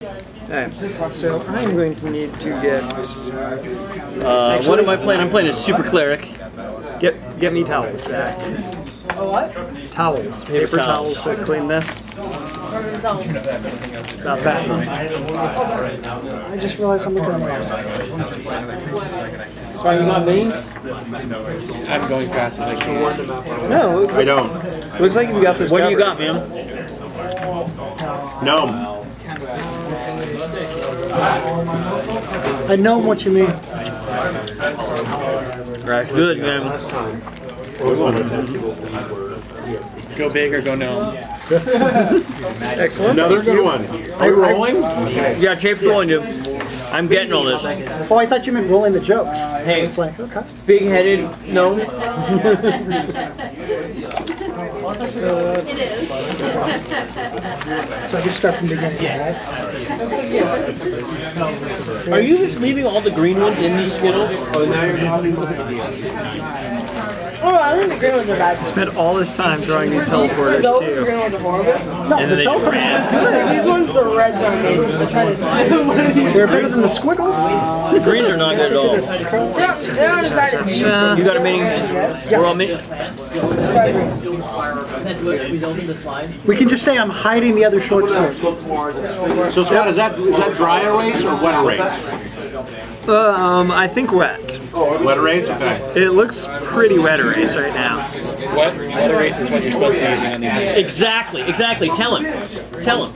Okay, so I'm going to need to get... what am I playing? I'm playing a Super Cleric. Get me towels, Jack. What? Towels. Paper towels to clean this. Not bad. I just realized I'm looking at my Sorry, you not me? I'm going fast as I can. No, I don't. Looks like you got this. What do you got, man? Gnome. I know what you mean. Right, good, man. Go big or go gnome. Excellent. Another good one. Are you rolling? Yeah, Chape's rolling, dude. I'm getting all this. Oh, I thought you meant rolling the jokes. Hey, it's like, okay. big-headed, no. It is. So I can start from the beginning, right? Are you just leaving all the green ones in these Skittles? Oh, I think the green ones are bad. Spent all this time drawing these teleporters The too. green ones are horrible. No, And the then they teleporters ran. are good. These ones, the reds are amazing. They're better than the squiggles. The greens are not good at all. They're undecided. You got a meeting? We're all meeting? We can just say I'm hiding the other short sleeve. So Scott, is that dry erase or wet erase? I think wet. Wet erase? Okay. It looks pretty wet erase right now. What erase is what you're supposed to be using on these? Exactly. Tell him.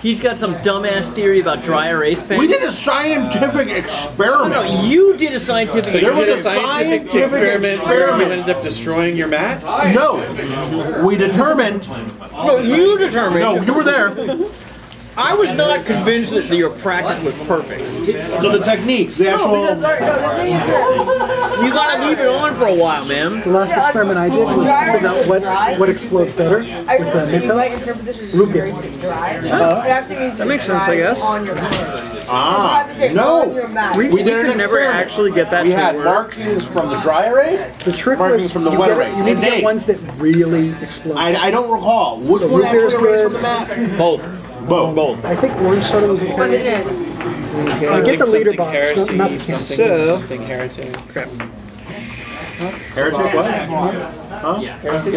He's got some dumbass theory about dry erase pen. We did a scientific experiment. No, you did a scientific So There you was did a scientific experiment where you experiment. ended up destroying your mat? No. We determined. No, you determined. No, you were there. I was not convinced that your practice was perfect. So the techniques, the actual. You gotta leave it on for a while, man. The last experiment I did was to figure out what explodes better with the Mentos. Root beer. That makes sense, I guess. No. We did could an never experiment. actually get that We to had work. markings from the dry erase. The trick Markings was from the you wet get- erase. you need to And get Dave. ones that really explode. I don't recall. Which So one root beer is actually erased good. from the mat? Both. Both. I think orange soda was okay. So I get the leader box, not the can. Something heretic. Heretic what? Huh? Heresy.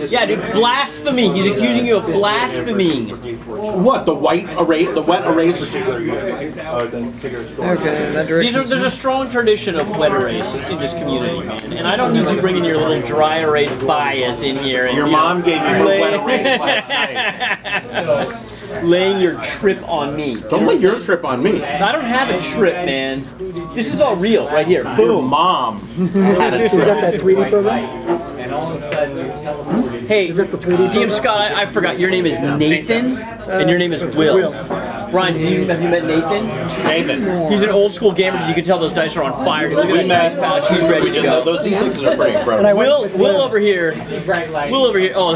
Yeah, dude, blasphemy. He's accusing you of blasphemy. What? The white erase? The wet erase? Okay, that direction. There's a strong tradition of wet erase in this community, man. And I don't need you bringing your little dry erase bias in here. And, Your mom gave you her wet erase last night. laying your trip on me. Don't lay your trip on me. I don't have a trip, man. This is all real, right here. Your Boom. mom had a Is that trip. that 3D program? Hey, Is it the 3D DM Scott, I forgot. Your name is Nathan, and your name is Will. Brian, have you met Nathan? Nathan. He's an old school gamer. You can tell those dice are on fire. Look We at that met. dice pouch. He's ready to go. Those D6s are pretty incredible. Will over here. Will over here. Oh,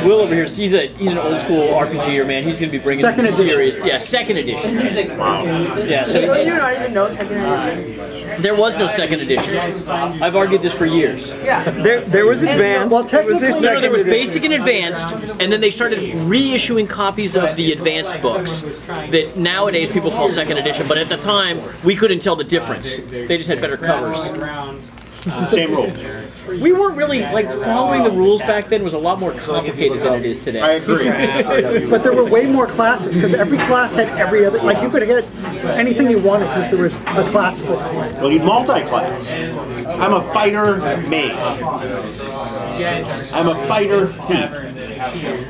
Will over here. He's an old school RPGer, man. He's gonna be bringing Second edition. series. Yeah, second edition. Yeah. So Don't you not even know second edition? there was no second edition. I've argued this for years. Yeah. There was advanced. Well, There was a technically- No, there was second basic and advanced, and then they started reissuing copies of the advanced books that nowadays people call second edition, but at the time, we couldn't tell the difference. They just had better covers. Same rules. We weren't really, like, following the rules back then was a lot more complicated than it is I today. agree. But there were way more classes because every class had every other. Like you could get anything you wanted because there was a class for it. Well, you multi-class. I'm a fighter mage. I'm a fighter thief.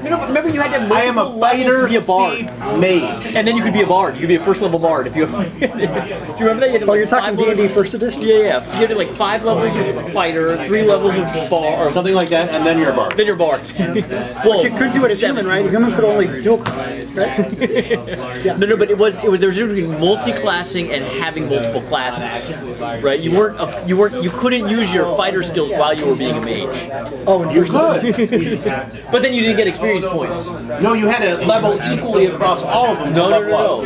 You know, remember you had to I am a fighter to be a bard. thief mage. And then you could be a bard. You could be a first level bard if you. Do you remember that? You had to, Oh, like, you're talking 5 D&D first edition? Yeah, yeah. You had like 5 levels of fighter, 3 levels of bard, or Something like that, and then you're a bard. then you're bard. But you could do it as human, right? Human could only dual class, right? No, but there was there was a difference between multi-classing and having multiple classes, right? You couldn't use your fighter skills while you were being a mage, Oh, and You first could. but then you didn't get experience points. No, you had to level equally across all of them to No, level up.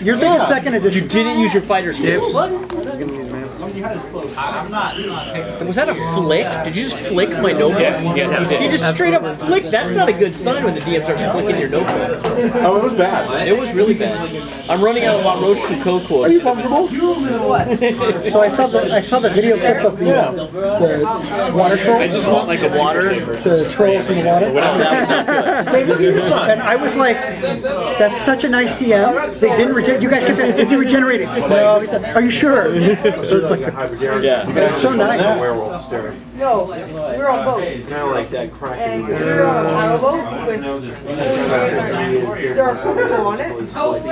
You're thinking second edition. You didn't use your fighter skills. That's gonna be the man. Was that a flick? Did you just flick my notebook? Yes, he did. You just straight up flicked. That's not a good sign when the DM starts flicking your notebook. Oh, it was bad. It was really bad. I'm running out of La Roche Foucault quotes. Are you comfortable? So I saw the video clip of the water trolls. I just want like a water. The trolls in the water. And I was like, that's such a nice DM. They didn't regenerate. You guys kept it. Is he regenerating? No. He said, are you sure? So it's like, Yeah. it's so nice. No, we were on boats. And we were on a boat with there are 4 people on it. One of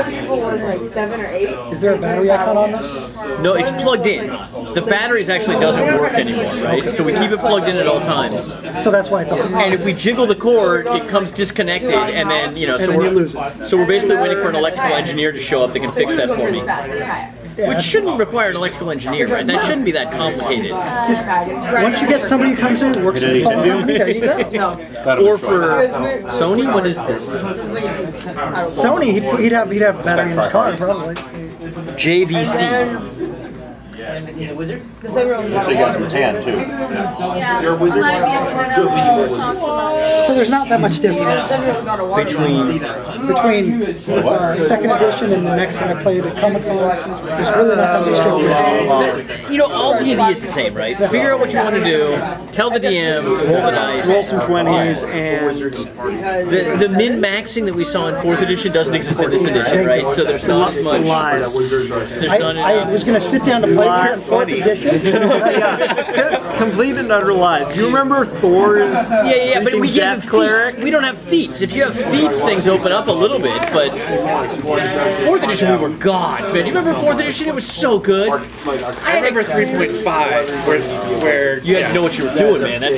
the people was like 7 or 8. Is there a battery icon on this? No, it's plugged in. The batteries actually doesn't work anymore, right? So we keep it plugged in at all times. So that's why it's on. And if we jiggle the cord, it comes disconnected, and then so then you lose it. So we're basically waiting for an electrical engineer to show up that can fix that for me. Which shouldn't require an electrical engineer, right? That shouldn't be that complicated. Just once you get somebody who comes in and works for the phone company, there you go. Or for Sony, what is this? Sony, he'd have a battery in his car probably. JVC. The 7-year-old got So you got some tan too. You're a wizard? So there's not that much difference between second edition and the next that I played at Comic-Con. There's really not that much difference. You know, all D&D is the same, right? Figure out what you want to do, tell the DM, roll the dice. Roll some 20s, and The min-maxing that we saw in 4th edition doesn't exist in this edition, right? So there's not as much. lies. There's not I enough. was going to sit down to play here in 4th edition. Yeah, complete and utter lies. You remember Thor's Yeah, but we get Death Cleric? We don't have feats. If you have feats, things open up a little bit, but 4th edition, we were gods, man. You remember 4th edition? It was so good. I remember 3.5 where You had to know what you were doing, man. That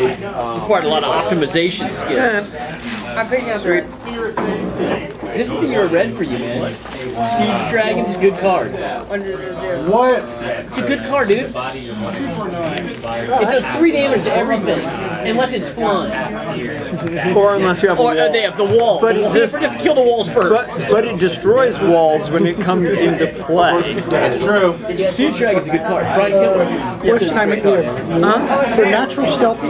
required a lot of optimization skills. I'm picking up reds. This is the year of red for you, man. Siege Dragon's a good card. What does it do? What? It's a good card, dude. It does 3 damage to everything, unless it's flying. Or unless you have a Or wall. they have the wall. But it just- have to kill the walls first. But it destroys walls when it comes into play. That's true. Siege Dragon's a good card. Brian Killer. Question I make here. For natural stealth,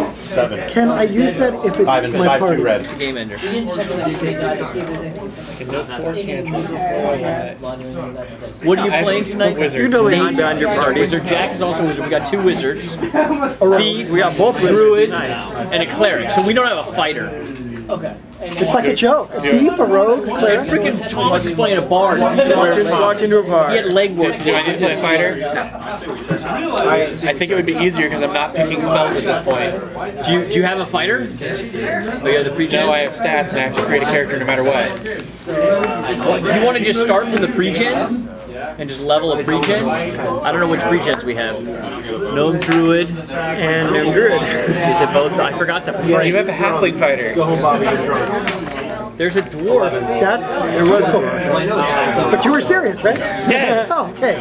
can I use that if it's 5 and my 5, 2 party? red. Game ender. no 4 cantrips. What are you playing tonight? Wizard. You're totally behind your party. Wizard. Jack is also a wizard. We got 2 wizards. Thief, we got both Druid, nice. and a cleric. So we don't have a fighter. It's like a joke. A thief, a rogue, a cleric. Freaking Thomas is playing a bard. Walk into a bar. He had legwork. Do I need to play a fighter? I think it would be easier because I'm not picking spells at this point. Do you have a fighter? Oh, you have the pre-gen? No, I have stats and I have to create a character no matter what. Do you want to just start from the pre-gen? And just level a pre-gen? I don't know which pre-gens we have. Gnome Druid. And Gnome Druid. Is it both? I forgot to Do you have a halfling fighter? There's a dwarf. There was a dwarf. But you were serious, right? Yes. Oh, okay.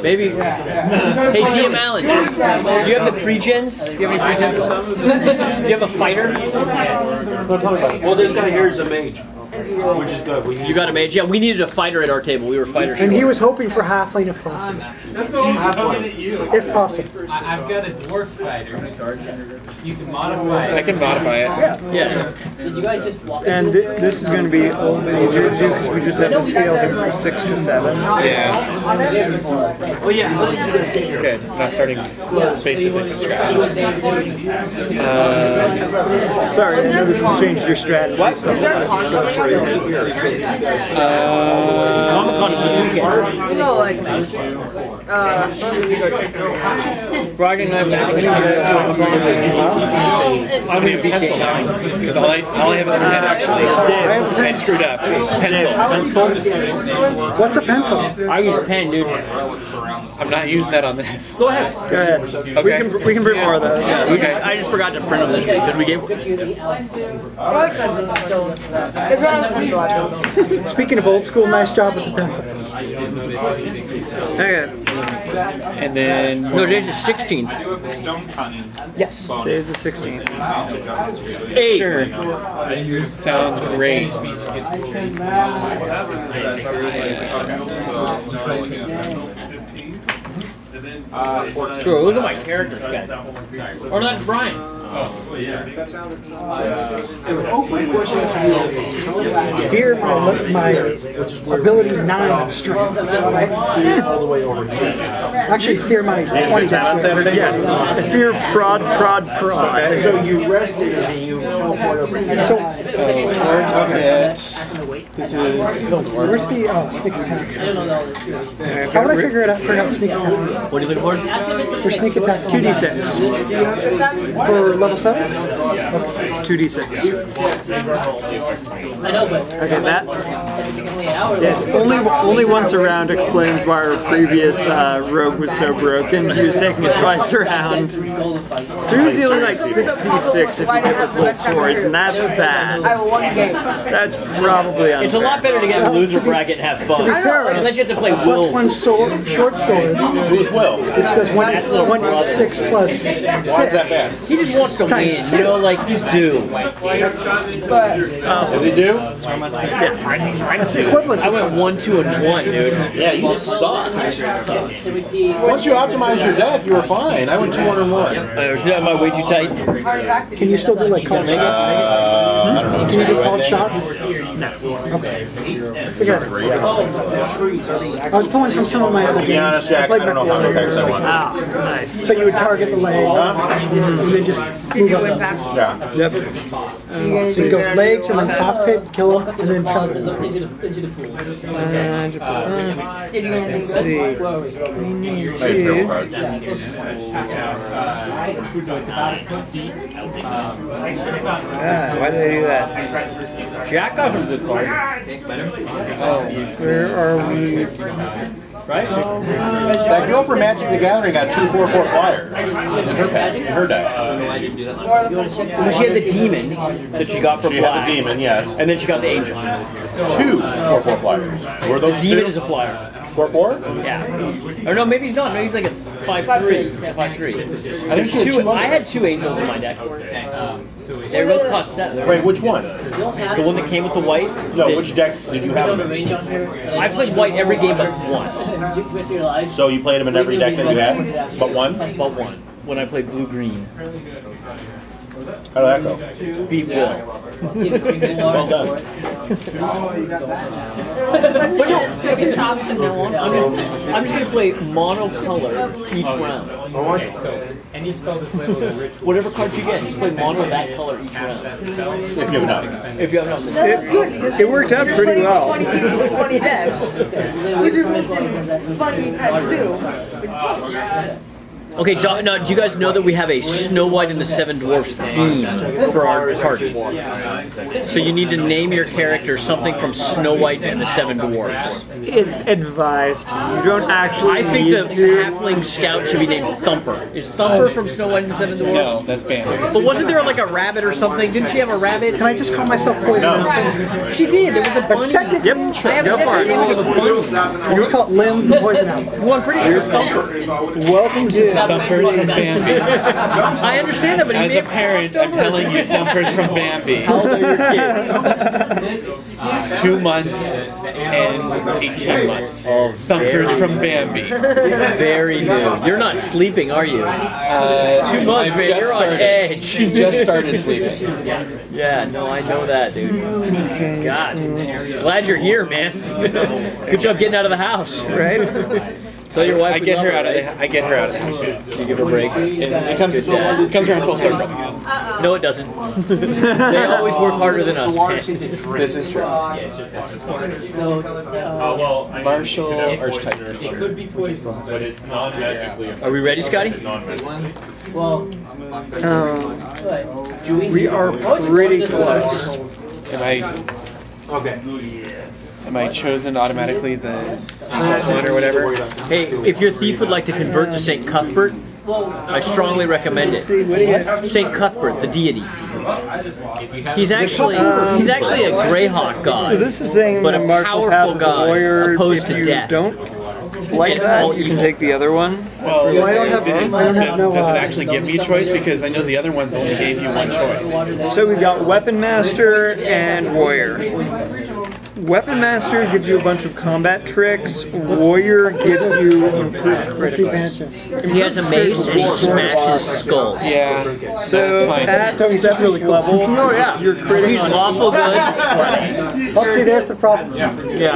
Maybe. Hey, TM Allen. Do you have the pre-gens? Do you have any pre-gens? Do you have a fighter? Well, this guy here is a mage, which is good. You got a mage? Yeah, we needed a fighter at our table. We were fighters. And he was hoping for halfling if possible. If possible. I've got a dwarf fighter. You can modify it. I can modify it. Yeah. Did you guys just walk And this is going to be a little bit easier to do because we just have to scale him from 6 to 7. Yeah. Oh yeah, how did you guys get here? Good. Not starting basically from scratch. Sorry, I know this has changed your strategy. What? So Comic-Con is a weekend. No, like, Bragging and I have I'm going to pencil now. Because all I have is a pen actually. I screwed up. Pencil. What's a pencil? I use a pen, dude. I'm not using that on this. Go ahead. go ahead. Okay. We can print more of those. Okay. I just forgot to print them this week. Did we get? I like pencils still. It's not a pencil, actually. Speaking of old school, nice job with the pencil. Okay. And then No, today's the 16th. Yes. Today's the 16th. 8. sure. Sounds great. Sure, look at my character sketch. Or that's Brian. Fear my ability 9 strength. All the way over here. Actually, fear my 20 dexterity. Yes. I fear prod. So you rested and then you teleport over here. So, This is where's the sneak attack? How would I figure out sneak attack? What are you looking for? For sneak attack, 2d6. For level 7? It's 2d6. Okay, that. Yes, only once around explains why our previous rogue was so broken. He was taking it twice around. So he was dealing like 6d6 if you get with both swords, and that's bad. That's probably unfair. It's a lot better to get a loser bracket and have fun. Unless you have to play Will. +1 sword, short sword. Who's Will? It says 1d6 plus 6. Why is that bad? He just wants to win, you know, like he's due. Does he do? It's equivalent I went 1, 2, and 1, dude. Yeah, you suck. Once you optimize your deck, you were fine. I went 2, 1, and 1. Am I way too tight? Can you still do like called shots? I don't know. Can you do called shots? Okay. I was pulling from some of my other To games. be honest, Jack, I don't know how many packs I want. Nice. So you would target the legs and then just move up. Yeah. Yep. So you go legs and then cockpit, kill them, and then sell them. Let's see. We need Maybe drill to. cards. Why did I do that? Jack got some good cards. Where are we? That girl from Magic the Gathering got 2 4/4 flyers in her deck. Well, she had the demon that she got from She had Black. the demon, yes. And then she got the angel. 2 4/4 flyers. Were those The demon 2? is a flyer. 4/4? Yeah. Or no, maybe he's not. Maybe he's like a 5/3. 5/3. I think she had 2 I had 2 angels in my deck. They both cost 7. Wait, which one? The one that came with the white? No, which deck did you have them in? I played white every game but 1. So you played them in every deck that you had? But one? But 1. When I played blue-green. How did that go? Beat Will. Well done. I'm just going to play mono-color each round. Okay, so, and you spell this label as rich. Whatever card you get, just play mono that color each round. If you have enough. If you have enough. That's good. It worked out pretty well. Funny people with funny decks. We just listen funny types too. Okay, now, do you guys know that we have a Snow White and the Seven Dwarfs theme for our party? So you need to name your character something from Snow White and the Seven Dwarfs. It's advised. You don't actually I think need the to. halfling scout should be named Thumper. Is Thumper from Snow White and the Seven Dwarfs? No, that's Bambi. But wasn't there like a rabbit or something? Didn't she have a rabbit? Can I just call myself Poison? She did. There was a bunny. Technically, Yep, I have go a for it. with a bunny. it's called Limb the Poison Apple. Well, I'm pretty sure it's Thumper. Welcome to Thumpers from Bambi. I understand that, but he As a parent, I'm telling you, Thumpers from Bambi. How old are your kids? 2 months and 18 months. Thumpers from Bambi. Very new. You're not sleeping, are you? 2 months, man. You're on edge. She just started sleeping. Yeah, no, I know that, dude. God, glad you're here, man. Good job getting out of the house, right? Tell your wife I get her out of the house too. You give her breaks. It comes around full circle. No, it doesn't. They always work harder than us. Man. This is true. Martial archetype. It could be poison, but it's non-magically. Are we ready, Scotty? We are pretty close. Am I chosen automatically the default one or whatever? Hey, if your thief would like to convert to St. Cuthbert, I strongly recommend it. St. Cuthbert, the deity. He's actually a Greyhawk god. So this is saying but the a martial path powerful of the god warrior. opposed If to you death. don't like that, you can take the other one. Well, I don't have no. does it actually give me a choice? Because I know the other ones only gave you one choice. So we've got Weapon Master and Warrior. Weapon Master gives you a bunch of combat tricks. Warrior gives you improved criticals. He has a mace and he smashes skulls. Yeah. So at So he's just really cool. level, Oh yeah, you're critical. He's lawful good. Let's see, there's the problem. Yeah,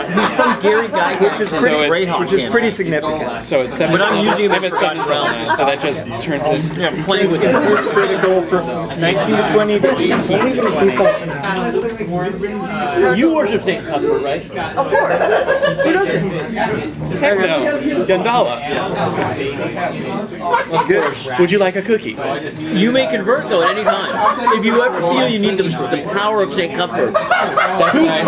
he's from Gary Guy, which is pretty it's- great. which is pretty significant. So it's 7. But I'm using him I'm as at 7 now, so that just turns it. Yeah, playing with him. Improved critical from 19 to 20 to 18. You worship St. Cuthbert, right? Of course. Who doesn't? Heck no. Gandala. Would you like a cookie? You may convert though at any time. If you ever feel you need the power of St. Cuthbert. That's nice.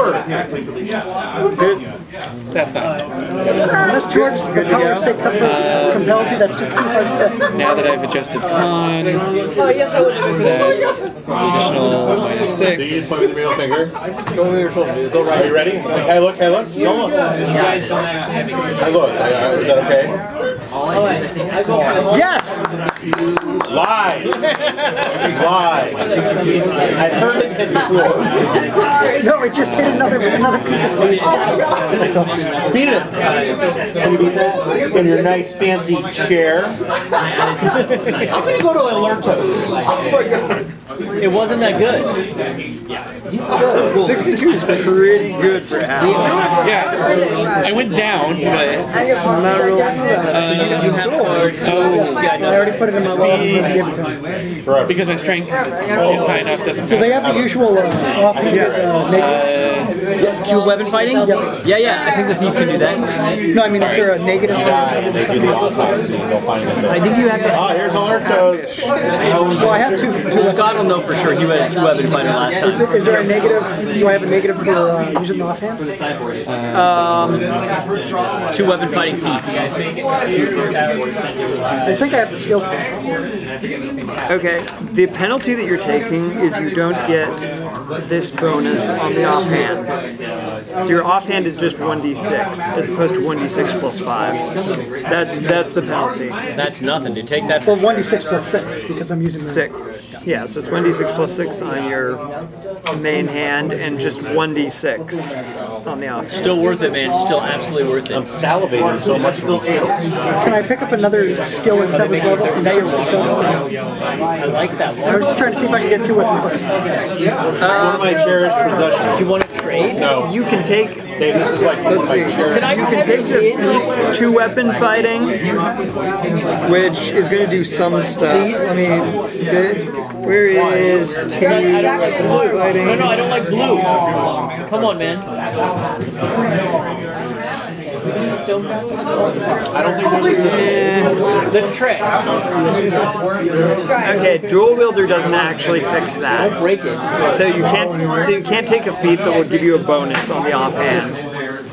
That's nice. Unless George, the power of St. Cuthbert compels you, that's just too hard to say. Now that I've adjusted con, Oh, yes, I would have. that's additional -6. Point with the middle finger. Go over your shoulder. Go Are right. you ready? Hey, look. Hey, look. You guys don't actually have any. Hey, look. Is that okay? Yes! Lies. Lies. I heard it hit the floor. No, it just hit another piece of meat. Beat it. Can you beat that? In your nice fancy chair. I'm gonna go to Alertos. It wasn't that good. 62 is pretty good for half. Yeah. I went down, but Not real. You have card. I already put it in my wallet and gave it to him. because my strength is high enough, doesn't Do they have the usual offhanded negative? Two weapon fighting? Yeah. I think the thief can do that. No, I mean, is there a negative? They do the autopsy. They'll find it. I think you have to. Ah, here's Alertos. Well, I have two. Scott will know for sure. He had a two weapon fighter last time. Is there a negative? Do I have a negative for using the offhand? Two weapon fighting thief. I think I have the skill for it. Okay, the penalty that you're taking is you don't get this bonus on the offhand. So your offhand is just 1d6 as opposed to 1d6 plus 5. That's the penalty. That's nothing. To take that. Well, 1d6 plus 6 because I'm using the 6. Yeah, so it's 1d6 plus 6 on your main hand and just 1d6 on the offhand. Still worth it, man. Still absolutely worth I'm it. salivating so much for these ales. Can I pick up another skill at 7th level from Mayors to Silver? I like that I one. was just trying to see if I could get 2 weapon fights. It's one of my cherished possessions. You want to trade? No. You can take, Hey, this is like let's see, my cherished. you can take the feat 2 weapon fighting, which is going to do some stuff. Let me get, where is 2 weapon fighting? No, I don't like blue. Come on, man. I don't think there's The trash. Okay, dual wielder doesn't actually fix that. Break it. So you can't take a feat that will give you a bonus on the offhand.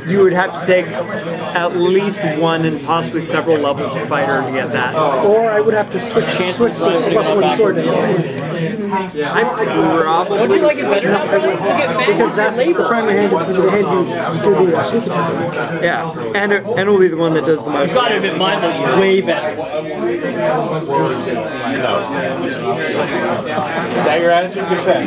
You would have to take at least 1 and possibly several levels of fighter to get that. Or I would have to switch the +1 sword. I probably Would you like it better? You get Because that's the primary hand is going to the hand you do the sneaky attack. yeah, and it will be the one that does the most. You gotta admit, mine was way better. Is that your attitude? Get it back.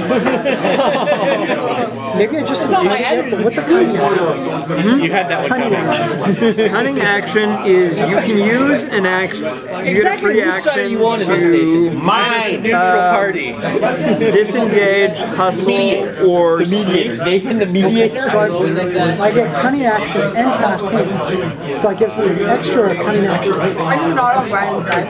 Maybe I just not my didn't get attitude. the what's a cunning action? You had that one Cunning coming. action. Cunning action is you can use an action. You get a free Whose side are action you on in this to Mine. Neutral party. disengage, hustle, or sneak. Nathan, the mediator. So I get cunning action and fast hands. So that gives me an extra cunning action. Are you not on Brian's side?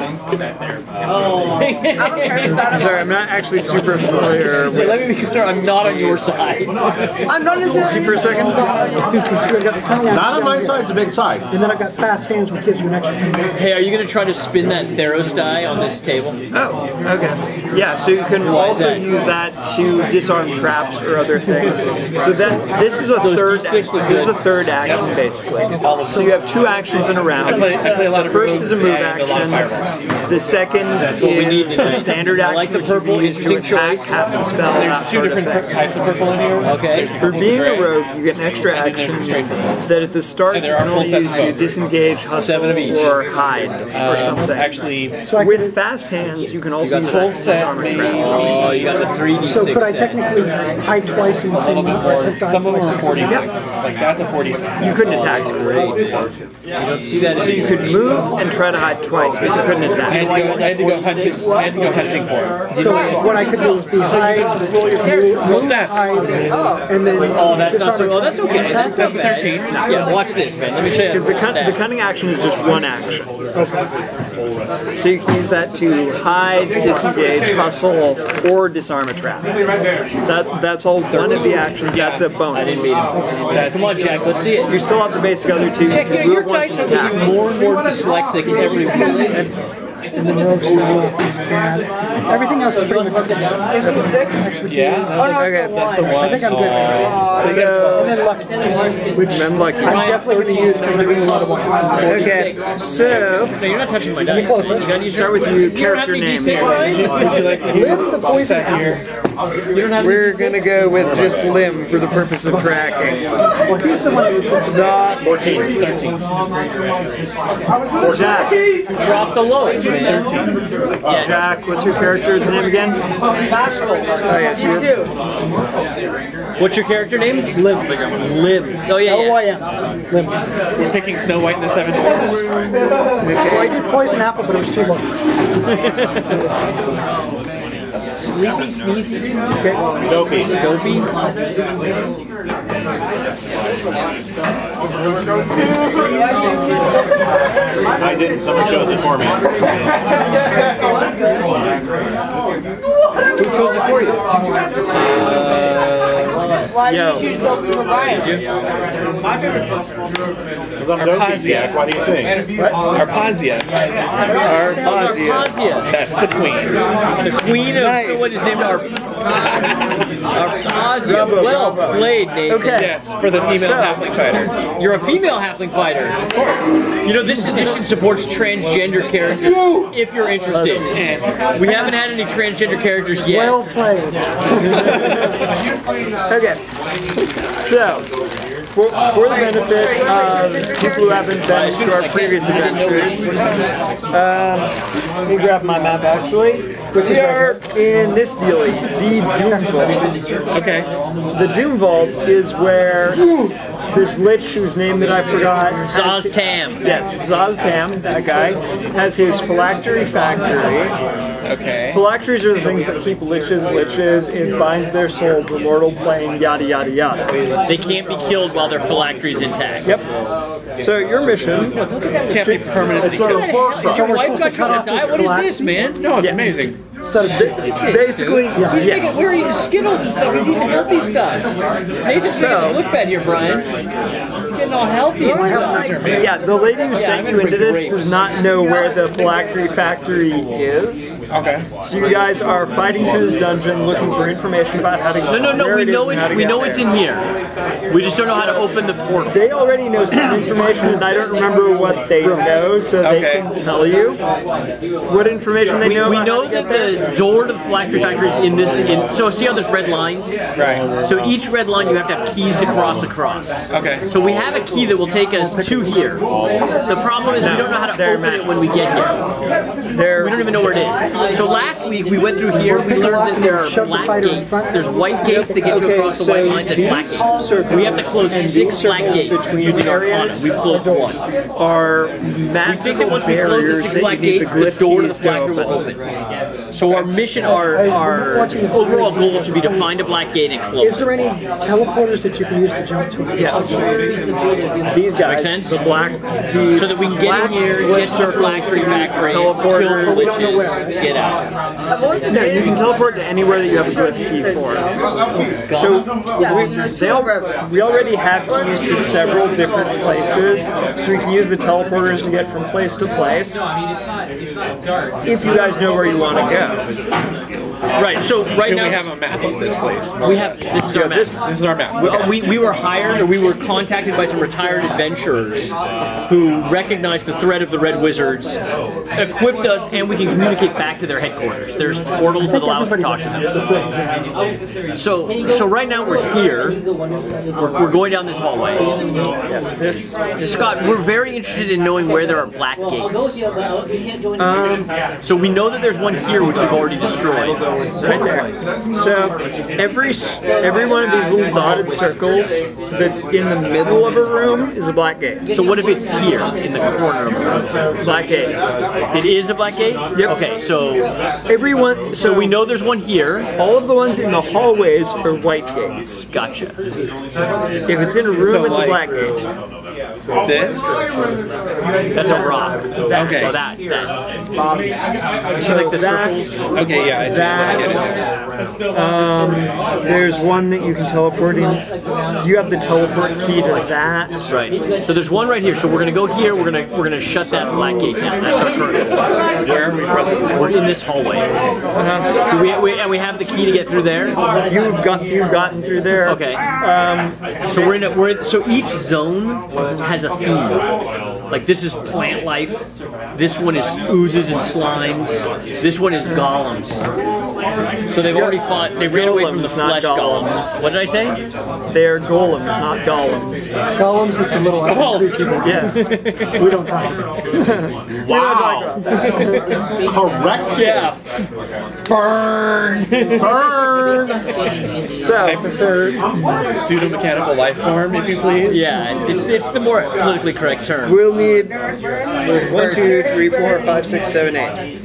Oh. I don't care whose side I'm Sorry, I'm not actually super familiar with. Let me be clear. I'm not on your side. I'm not necessarily. See for a second. So I've got the cunning action Not on down my here. side, it's a big side. And then I've got fast hands, which gives you an extra cunning action. Hey, are you gonna try to spin that Theros die on this table? Oh, okay. Yeah, so you can also use that to disarm traps or other things. So that this is a third. This is a third action basically. So you have 2 actions in a round. I play a lot The of first is a move and a lot of fireballs. action. The second is a standard action. like the which you purple, can use to interesting attack, choice. cast a spell, that There's 2 sort of different thing. types of purple in here. Okay. For being a rogue, you get an extra then there's action the straight purple. that at the start you And there are can only full sets use of to both. disengage, hustle, 7 of each. or hide, or something. Actually, So I With can, fast hands, you can also use full that to set disarm a trap. maybe Oh, you got the 3d6. So could I technically hide twice in the same attempt to hide Some of them twice? are 46. Like that's a 46. You couldn't attack. You don't see that. So you could move and try to hide twice, but you couldn't I attack. had to go hunting. I had to go hunting for him. So what I could do is be hide, Roll stats. hide, and then Oh, that's not so. disarm Oh, that's okay. attack. That's a 13. Yeah, watch this, man. Let me show you. Because the cunning action is just one action. So you can use that to hide, disengage, hustle, or disarm a trap. That's all one of the actions. That's a bonus. Come on, Jack. Let's see it. You still have the basic other two. You Jack, can your move once dice and are attack getting more once. and more dyslexic every week. And then rogues can roll if he's bad. Everything else is pretty much Yeah. Oh no, Okay. it's the one. I think I'm good. So, And then lucky, which I'm lucky. I'm definitely going to use because I do a lot of one. Okay, so No, you're not touching my dice. You gotta use start with your character name. Would you like to Live the poison here? We're gonna go with just Lim for the purpose of tracking. Well, here's the one that insisted. Dot 13. Jack. Drop the lowest, man. Jack, what's your character's name again? Bashful. Oh yes, You you. too. What's your character name? Live. Liv. Oh yeah, yeah. L-Y-M. Live. We're picking Snow White and the Seven Dwarfs. Well, I did poison apple, but it was too low. Sleepy, sneezy, Dopey. dopey. I didn't. Someone chose it for me. Who chose it for you? Why Yo. did you choose Dopey O'Brien? Because I'm Dopey. What do you think? Arpazia. Arpazia. That's the queen. The queen of what is named Arpazia. Well played, Nathan. Okay. Yes, for the female halfling fighter. You're a female halfling fighter. Of course. You know, this edition supports transgender characters if you're interested. And We haven't had any transgender characters yet. Well played. Okay. So, for the benefit of people who haven't been to our previous adventures, let me grab my map actually. We are in this dealie, the Doom Vault. okay. The Doom Vault is where this lich, whose name that I forgot, Zaz Tam. Yes, Zaz Tam, that guy, has his phylactery factory. Okay. Phylacteries are the things that keep liches. It binds their soul to the mortal plane, yada yada yada. They can't be killed while their phylactery's intact. Yep. So your mission Can't be permanently It's sort of killed. horror. Is your So we're wife supposed to got you cut on a off diet? his What is flat. this, man? No, it's Yes. amazing. So basically, yes. We're eating Skittles and stuff. He's eating healthy stuff. Nathan's making us look bad here, Brian. He's getting all healthy and stuff. Yeah, the lady who sent you into this does not know where the phylactery factory is. Okay. So you guys are fighting through this dungeon, looking for information about how to get No, where we it is know and how to we get know there. it's in here. We just don't know how to open the portal. They already know some information, and I don't remember what they know, so they Okay. can tell you what information they know. We about know how to get that there. the door to the phylactery factory is in this. So see how there's red lines? Right. So each red line you have to have keys to cross across. Okay. So we have a key that will take us to here. The problem is we don't know how to They're open it when we get here. We don't even know where it is. So last week we went through here. We learned that there are black gates. There's white gates that get you across the white lines and black gates. We have to close 6 black gates using Arcana. We've closed 1. Are We think magical that once we close the barriers 6 that black you need the gates, the glyph door to the keys to phylactery will open. open. So our mission, our overall goal should be to find a black gate and close is there any teleporters that you can use to jump to? Yes. These guys, sense? the black, the so that we can get black in here, glyph get to the phylactery factory, kill the teleporters. witches, get out. No, you can teleport to anywhere that you have a glyph key for. So we already have keys to several different places, so we can use the teleporters to get from place to place. If you guys know where you want to go. Right. So right Do now we have a map of this place? we have this is our map. This is our map. We were hired, or we were contacted by some retired adventurers who recognized the threat of the Red Wizards, equipped us, and we can communicate back to their headquarters. There's portals that allow us to talk to them. So right now we're here. We're going down this hallway. Yes, this. Scott, we're very interested in knowing where there are black gates. So we know that there's one here which we've already destroyed. Right there. So every one of these little dotted circles that's in the middle of a room is a black gate. So what if it's here in the corner of the room? Black gate. It is a black gate? Yep. Okay, so everyone. so we know there's one here. All of the ones in the hallways are white gates. Gotcha. If it's in a room, it's a black gate. This? That's a rock. Okay. Oh, that. You see like the circles? Okay, yeah, I see. There's one that you can teleport in. You have the teleport key to that. That's right. So there's one right here. So we're gonna go here. We're gonna shut that black gate down. That's our current. Where are we present? We're in this hallway. And we have the key to get through there. You've gotten through there. Okay. So each zone has a theme. Like this is plant life. This one is oozes and slimes. This one is golems. So they've already fought. They ran away from the flesh golems. What did I say? They are golems, not golems. Golems is the little creature that Yes. we don't talk about. Wow. Correct. Yeah. Burn. So I prefer pseudo-mechanical life form, if you please. Yeah. It's the more politically correct term. we'll need 1, 2, 3, 4, 5, 6, 7, 8.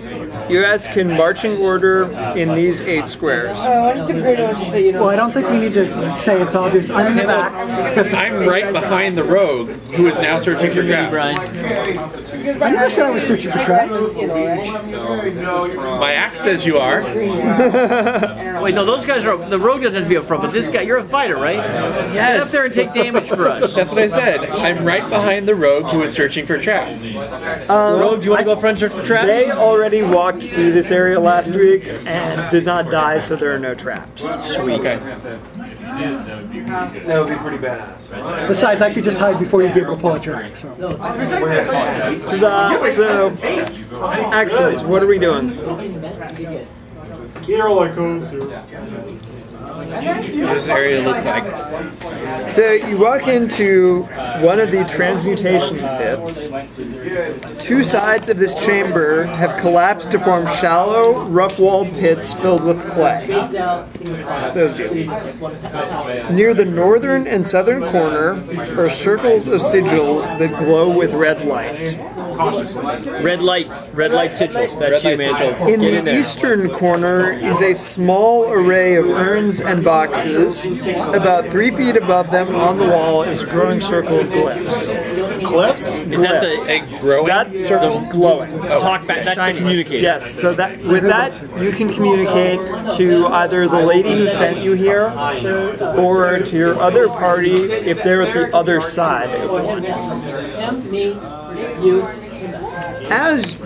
You guys can marching order in these 8 squares. I want the green one to say, you know. Well, I don't think we need to say it's obvious. I'm in the back. I'm right behind the rogue, who is now searching for traps. Brian. I never said I was searching for traps. My axe says you are. Wait, no, those guys are. The rogue doesn't have to be up front, but this guy, you're a fighter, right? Get up there and take damage for us. That's what I said. I'm right behind the rogue who is searching for traps. Rogue, do you want to go up front and search for traps? They already walked through this area last week and did not die, so there are no traps. Sweet. Okay. That would be pretty bad. Besides, I could just hide before you'd be able to pull out your axe. So. Ta-da! So, actions, what are we doing? What does this area look like? So you walk into one of the transmutation pits. 2 sides of this chamber have collapsed to form shallow, rough-walled pits filled with clay. Those deals. Near the northern and southern corner are circles of sigils that glow with red light. Red light sigils. That's you, man. In the eastern corner is a small array of urns and boxes. About 3 feet above them on the wall is a growing circle of glyphs. Cliffs? Is that the A growing That circle glowing. talk back? That's the communicator. Yes, so that with that you can communicate to either the lady who sent you here or to your other party if they're at the other side. As